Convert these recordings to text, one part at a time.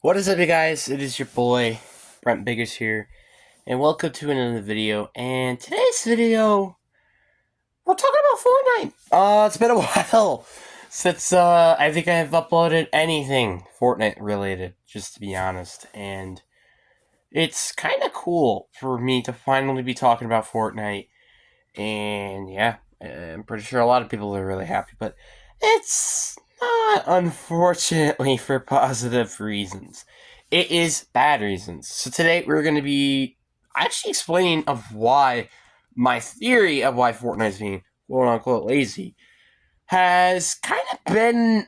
What is up, you guys? It is your boy, Brent Biggers here, and welcome to another video. And today's video, we're talking about Fortnite. It's been a while since, I think I have uploaded anything Fortnite related, just to be honest. And it's kind of cool for me to finally be talking about Fortnite. And yeah, I'm pretty sure a lot of people are really happy, but it's not, unfortunately, for positive reasons. It is bad reasons. So today we're going to be actually explaining of why my theory of why Fortnite is being quote unquote lazy has kind of been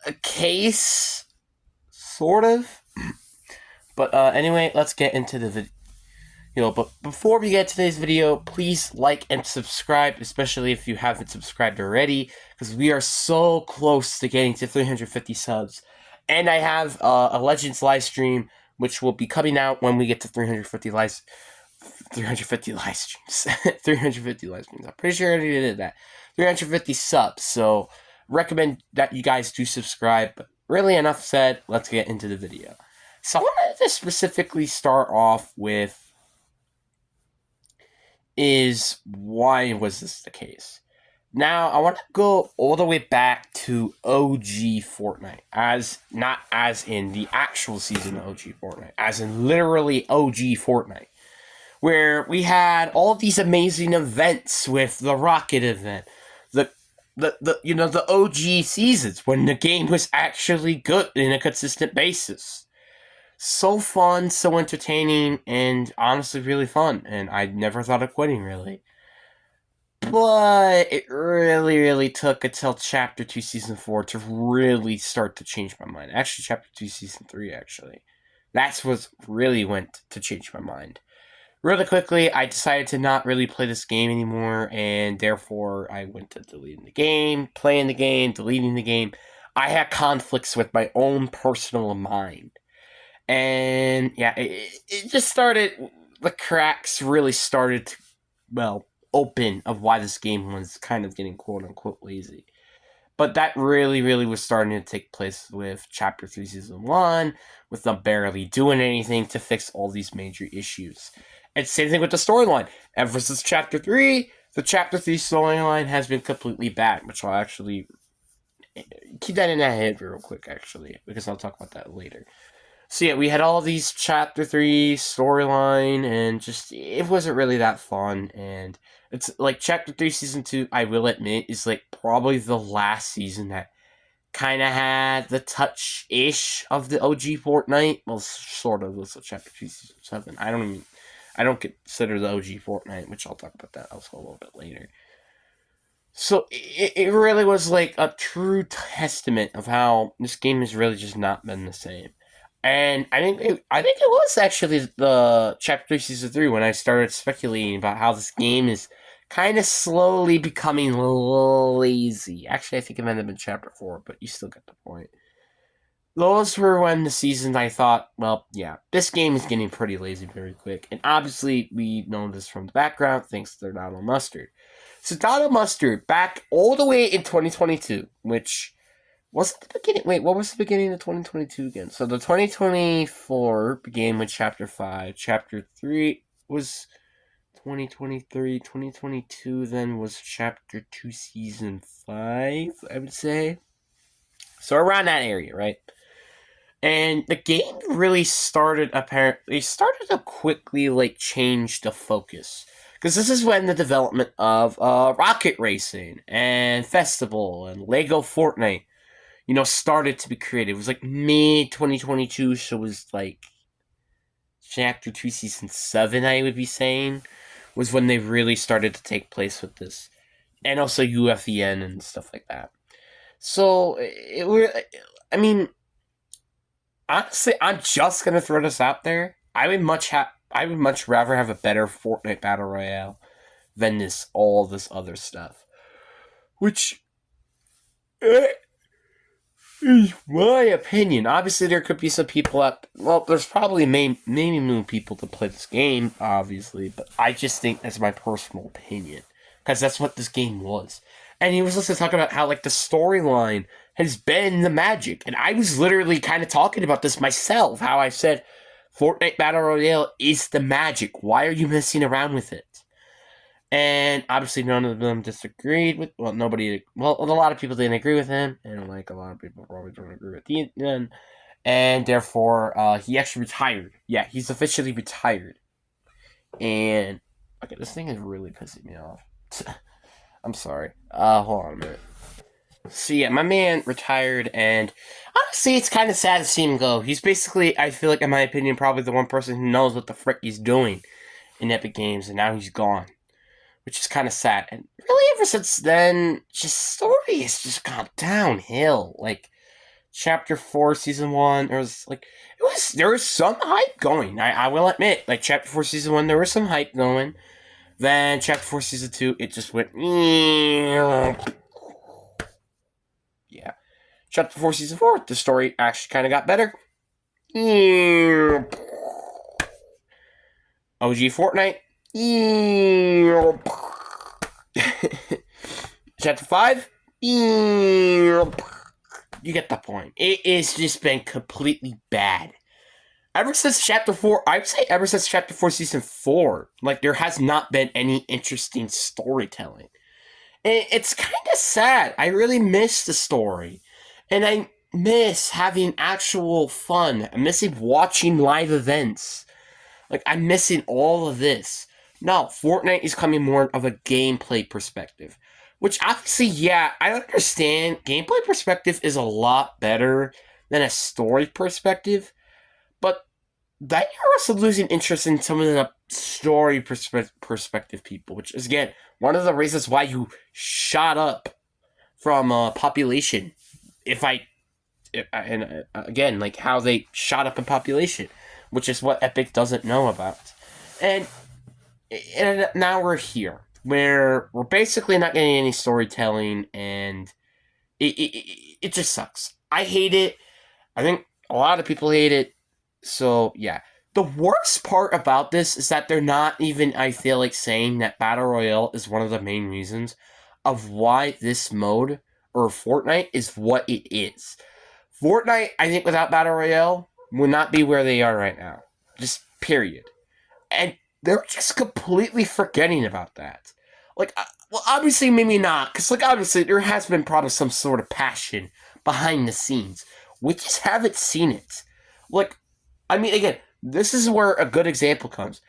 a case, sort of. But anyway, let's get into the video. But before we get to today's video, please like and subscribe, especially if you haven't subscribed already, because we are so close to getting to 350 subs. And I have a Legends live stream, which will be coming out when we get to 350 live streams. 350 live streams. I'm pretty sure I already did that. 350 subs. So recommend that you guys do subscribe. But really, enough said. Let's get into the video. So I wanted to specifically start off with is why was this the case? Now, I want to go all the way back to OG Fortnite, not as in the actual season of OG Fortnite, as in literally OG Fortnite, where we had all these amazing events with the Rocket event, the OG seasons when the game was actually good in a consistent basis. So fun, so entertaining, and honestly really fun. And I never thought of quitting, really. But it really took until Chapter 2 Season 4 to really start to change my mind. Actually, Chapter 2 Season 3, actually. That's what really went to change my mind. Really quickly, I decided to not really play this game anymore, and therefore I went to deleting the game, playing the game, deleting the game. I had conflicts with my own personal mind. And yeah, it just started, the cracks really started to, open of why this game was kind of getting quote unquote lazy. But that really was starting to take place with Chapter 3 Season 1, with them barely doing anything to fix all these major issues. And same thing with the storyline. Ever since Chapter 3, the Chapter 3 storyline has been completely bad, which I'll actually keep that in that head real quick, actually, because I'll talk about that later. So yeah, we had all these Chapter 3 storyline, and just, it wasn't really that fun, and it's like Chapter 3 Season 2, I will admit, is like probably the last season that kind of had the touch-ish of the OG Fortnite. Well, sort of, with Chapter 3 Season 7. I don't consider the OG Fortnite, which I'll talk about that also a little bit later. So it really was like a true testament of how this game has really just not been the same. And I think it was actually the Chapter 3 Season 3 when I started speculating about how this game is kind of slowly becoming lazy. Actually, I think it might have been Chapter 4, but you still get the point. Those were when the seasons I thought, well, yeah, this game is getting pretty lazy very quick. And obviously, we know this from the background, thanks to Donald Mustard. So Donald Mustard, back all the way in 2022, which... wasn't the beginning... Wait, what was the beginning of 2022 again? So the 2024 began with Chapter 5. Chapter 3 was 2023. 2022 then was Chapter 2 Season 5, I would say. So around that area, right? And the game really started to quickly, change the focus. Because this is when the development of Rocket Racing and Festival and Lego Fortnite started to be created. It was like mid 2022, so it was like Chapter 2 Season 7, I would be saying, was when they really started to take place with this. And also UFEN and stuff like that. So, honestly, I'm just going to throw this out there. I would much rather have a better Fortnite Battle Royale than all this other stuff. Which... is my opinion. Obviously, there could be some people there's probably maybe more people to play this game, obviously, but I just think that's my personal opinion. Because that's what this game was. And he was also talking about how, the storyline has been the magic. And I was literally kind of talking about this myself, how I said Fortnite Battle Royale is the magic. Why are you messing around with it? And obviously none of them disagreed with, well, nobody, well, a lot of people didn't agree with him, and like a lot of people probably don't agree with Ian, and therefore, he actually retired. Yeah, he's officially retired. And, okay, this thing is really pissing me off. I'm sorry. Hold on a minute. So yeah, my man retired, and honestly, it's kind of sad to see him go. He's basically, I feel like, in my opinion, probably the one person who knows what the frick he's doing in Epic Games, and now he's gone, which is kind of sad. And really, ever since then, just story has just gone downhill. Like Chapter 4, Season 1, there was some hype going. I will admit, like Chapter 4, Season 1, there was some hype going. Then Chapter 4, Season 2, it just went. Yeah. Chapter 4, Season 4, the story actually kind of got better. OG Fortnite. Chapter 5. You get the point. It has just been completely bad. Ever since Chapter 4, I would say ever since Chapter 4, Season 4, like, there has not been any interesting storytelling. And it's kind of sad. I really miss the story. And I miss having actual fun. I'm missing watching live events. Like, I'm missing all of this. No, Fortnite is coming more of a gameplay perspective. Which, obviously, yeah, I understand. Gameplay perspective is a lot better than a story perspective. But that you're also losing interest in some of the story perspective people. Which is, again, one of the reasons why you shot up from population. Again, like how they shot up in population. Which is what Epic doesn't know about. And now we're here, where we're basically not getting any storytelling, and it just sucks. I hate it. I think a lot of people hate it. So, yeah. The worst part about this is that they're not even, I feel like, saying that Battle Royale is one of the main reasons of why this mode, or Fortnite, is what it is. Fortnite, I think, without Battle Royale, would not be where they are right now. Just period. And they're just completely forgetting about that. Like, well, obviously, maybe not. Because, like, obviously, there has been probably some sort of passion behind the scenes. We just haven't seen it. Like, I mean, again, this is where a good example comes.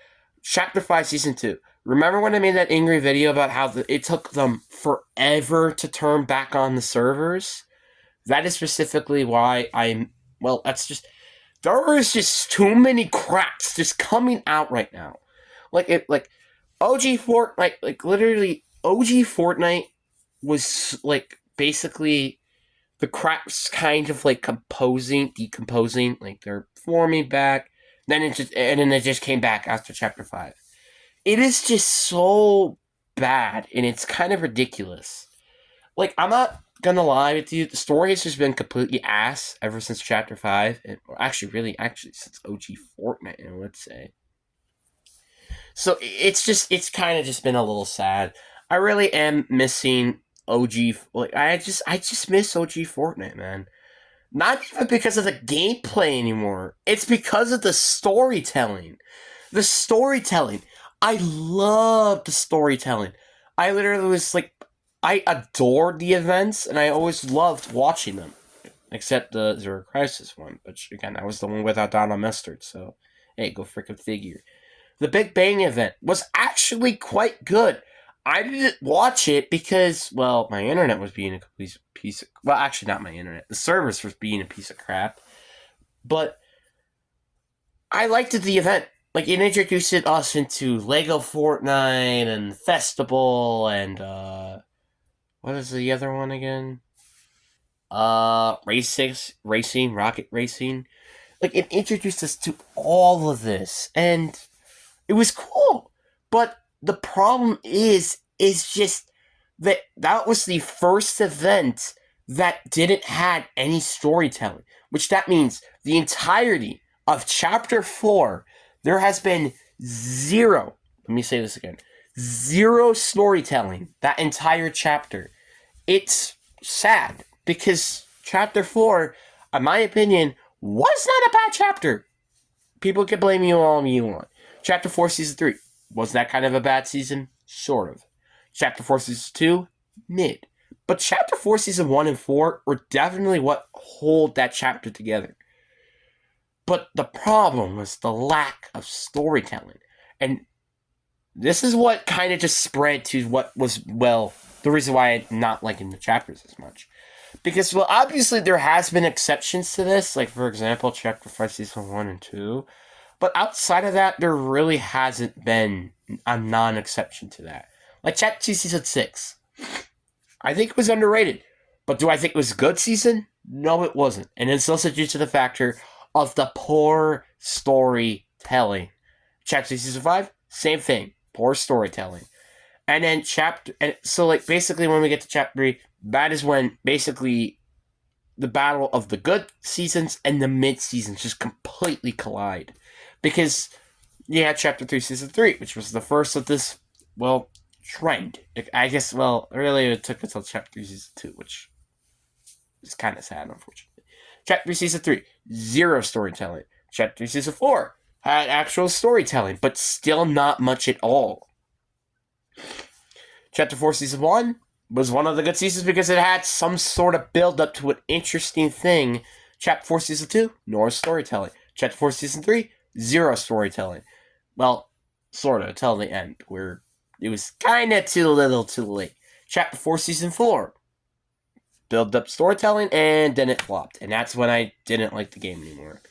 Chapter 5, Season 2. Remember when I made that angry video about how it took them forever to turn back on the servers? That is specifically why that's just... There is just too many cracks just coming out right now. OG Fortnite, like literally, OG Fortnite was like basically the cracks kind of like decomposing, like they're forming back. Then it just came back after Chapter 5. It is just so bad, and it's kind of ridiculous. Like, I'm not gonna lie with you, the story has just been completely ass ever since Chapter 5, and actually since OG Fortnite, I would say. So it's kind of just been a little sad. I really am missing OG. Like, I just miss OG Fortnite, man. Not even because of the gameplay anymore. It's because of the storytelling. The storytelling. I love the storytelling. I literally was like, I adored the events, and I always loved watching them. Except the Zero Crisis one, which, again, that was the one without Donald Mustard, so, hey, go freaking figure. The Big Bang event was actually quite good. I didn't watch it because, well, my internet was being a complete piece of... Well, actually, not my internet. The servers was being a piece of crap. But I liked the event. Like, it introduced us into Lego Fortnite and Festival and, what is the other one again? Racing, Rocket Racing. Like, it introduced us to all of this, and it was cool. But the problem is just that was the first event that didn't have any storytelling. Which that means the entirety of Chapter 4, there has been zero, let me say this again, zero storytelling that entire chapter. It's sad, because Chapter 4, in my opinion, was not a bad chapter. People can blame you all you want. Chapter 4, Season 3, was that kind of a bad season? Sort of. Chapter 4, Season 2, mid. But Chapter 4, Season 1 and 4 were definitely what hold that chapter together. But the problem was the lack of storytelling. And this is what kind of just spread to what was, well, the reason why I'm not liking the chapters as much. Because, well, obviously there has been exceptions to this. Like, for example, Chapter 5, Season 1 and 2. But outside of that, there really hasn't been a non-exception to that. Like, Chapter 2, Season 6. I think it was underrated. But do I think it was a good season? No, it wasn't. And it's also due to the factor of the poor storytelling. Chapter 2, Season 5, same thing. Poor storytelling. And then basically when we get to Chapter 3, that is when basically the battle of the good seasons and the mid seasons just completely collide. Because you had Chapter 3, Season 3, which was the first of this, well, trend. I guess, well, really it took until Chapter 3, Season 2, which is kind of sad, unfortunately. Chapter 3, Season 3, zero storytelling. Chapter 3, Season 4 had actual storytelling, but still not much at all. Chapter 4, Season 1 was one of the good seasons because it had some sort of build-up to an interesting thing. Chapter 4, Season 2, no storytelling. Chapter 4, Season 3, zero storytelling. Well, sort of, until the end, where it was kind of too little too late. Chapter 4, Season 4, build-up storytelling, and then it flopped. And that's when I didn't like the game anymore.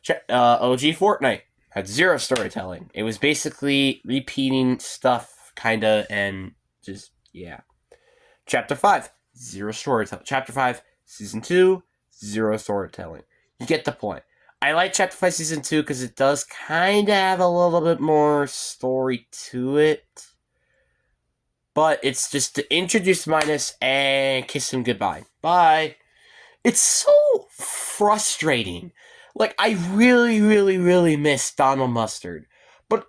OG Fortnite had zero storytelling. It was basically repeating stuff, kinda, and just, yeah. Chapter 5, zero storytelling. Chapter 5, Season 2, zero storytelling. You get the point. I like Chapter 5, Season 2 because it does kinda have a little bit more story to it. But it's just to introduce Midas and kiss him goodbye. Bye. It's so frustrating. Like, I really, really, really miss Donald Mustard. But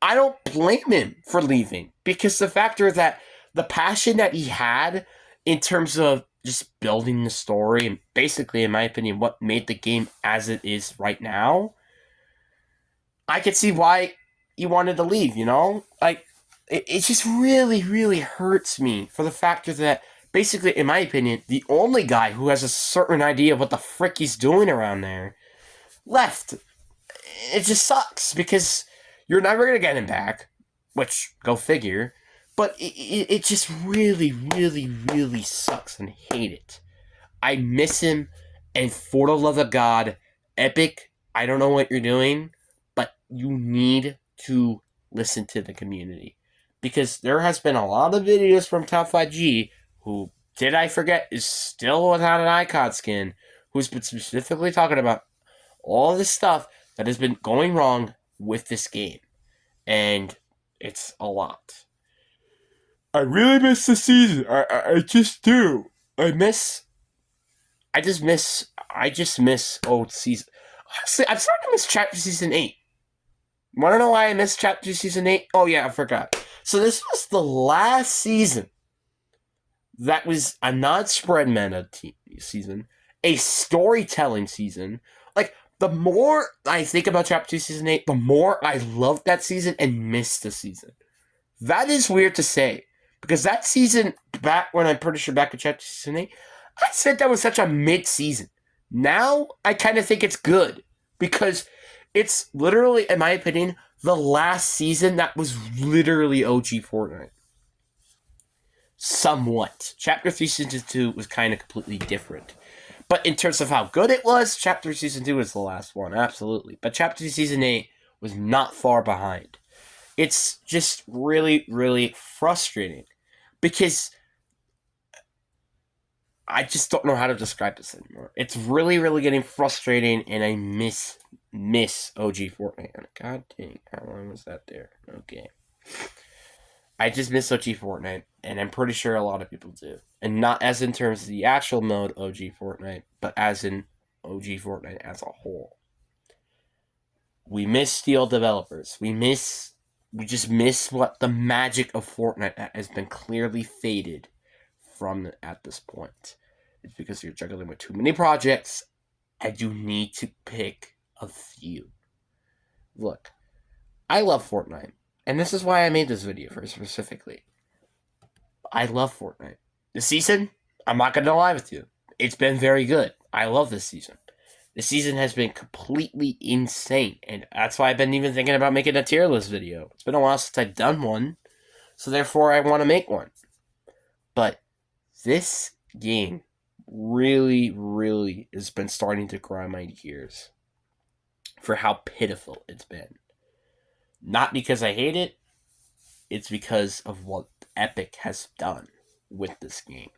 I don't blame him for leaving. Because the factor that the passion that he had in terms of just building the story, and basically, in my opinion, what made the game as it is right now, I could see why he wanted to leave, you know? Like, it just really, really hurts me for the factor that, basically, in my opinion, the only guy who has a certain idea of what the frick he's doing around there left. It just sucks because you're never going to get him back, which, go figure, but it just really, really, really sucks and hate it. I miss him, and for the love of God, Epic, I don't know what you're doing, but you need to listen to the community. Because there has been a lot of videos from Top5G who, did I forget, is still without an icon skin, who's been specifically talking about all this stuff that has been going wrong with this game. And it's a lot. I really miss the season. I just do. I just miss old season. Honestly, I'm starting to miss Chapter Season 8. Want to know why I missed Chapter Season 8? Oh yeah, I forgot. So this was the last season that was a non-spread meta season, a storytelling season. Like, the more I think about Chapter 2 Season 8, the more I love that season and miss the season. That is weird to say, because that season, back when I'm pretty sure back in Chapter Season 8, I said that was such a mid-season. Now, I kind of think it's good, because it's literally, in my opinion, the last season that was literally OG Fortnite. Somewhat. Chapter 3 Season 2 was kind of completely different. But in terms of how good it was, Chapter 3 Season 2 was the last one, absolutely. But Chapter 3 Season 8 was not far behind. It's just really, really frustrating. Because I just don't know how to describe this anymore. It's really, really getting frustrating, and I miss OG Fortnite. God dang, how long was that there? Okay. I just miss OG Fortnite, and I'm pretty sure a lot of people do. And not as in terms of the actual mode OG Fortnite, but as in OG Fortnite as a whole. We miss Steel developers. We just miss what the magic of Fortnite has been clearly faded from at this point. It's because you're juggling with too many projects and you need to pick a few. Look, I love Fortnite, and this is why I made this video for specifically. I love Fortnite. This season, I'm not going to lie with you, it's been very good. I love this season. This season has been completely insane, and that's why I've been even thinking about making a tier list video. It's been a while since I've done one, so therefore I want to make one. But this game really, really has been starting to grind my gears for how pitiful it's been. Not because I hate it, it's because of what Epic has done with this game.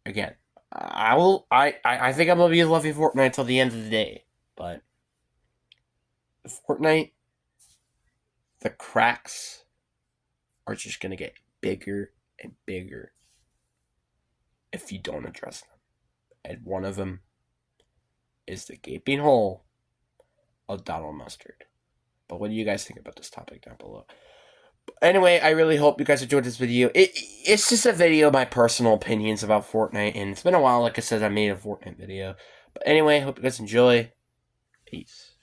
Again, I think I'm gonna be loving Fortnite until the end of the day, but Fortnite, the cracks are just gonna get bigger and bigger if you don't address them. And one of them is the gaping hole of Donald Mustard. But what do you guys think about this topic down below? Anyway, I really hope you guys enjoyed this video. It's just a video of my personal opinions about Fortnite, and it's been a while, like I said, I made a Fortnite video. But anyway, hope you guys enjoy. Peace.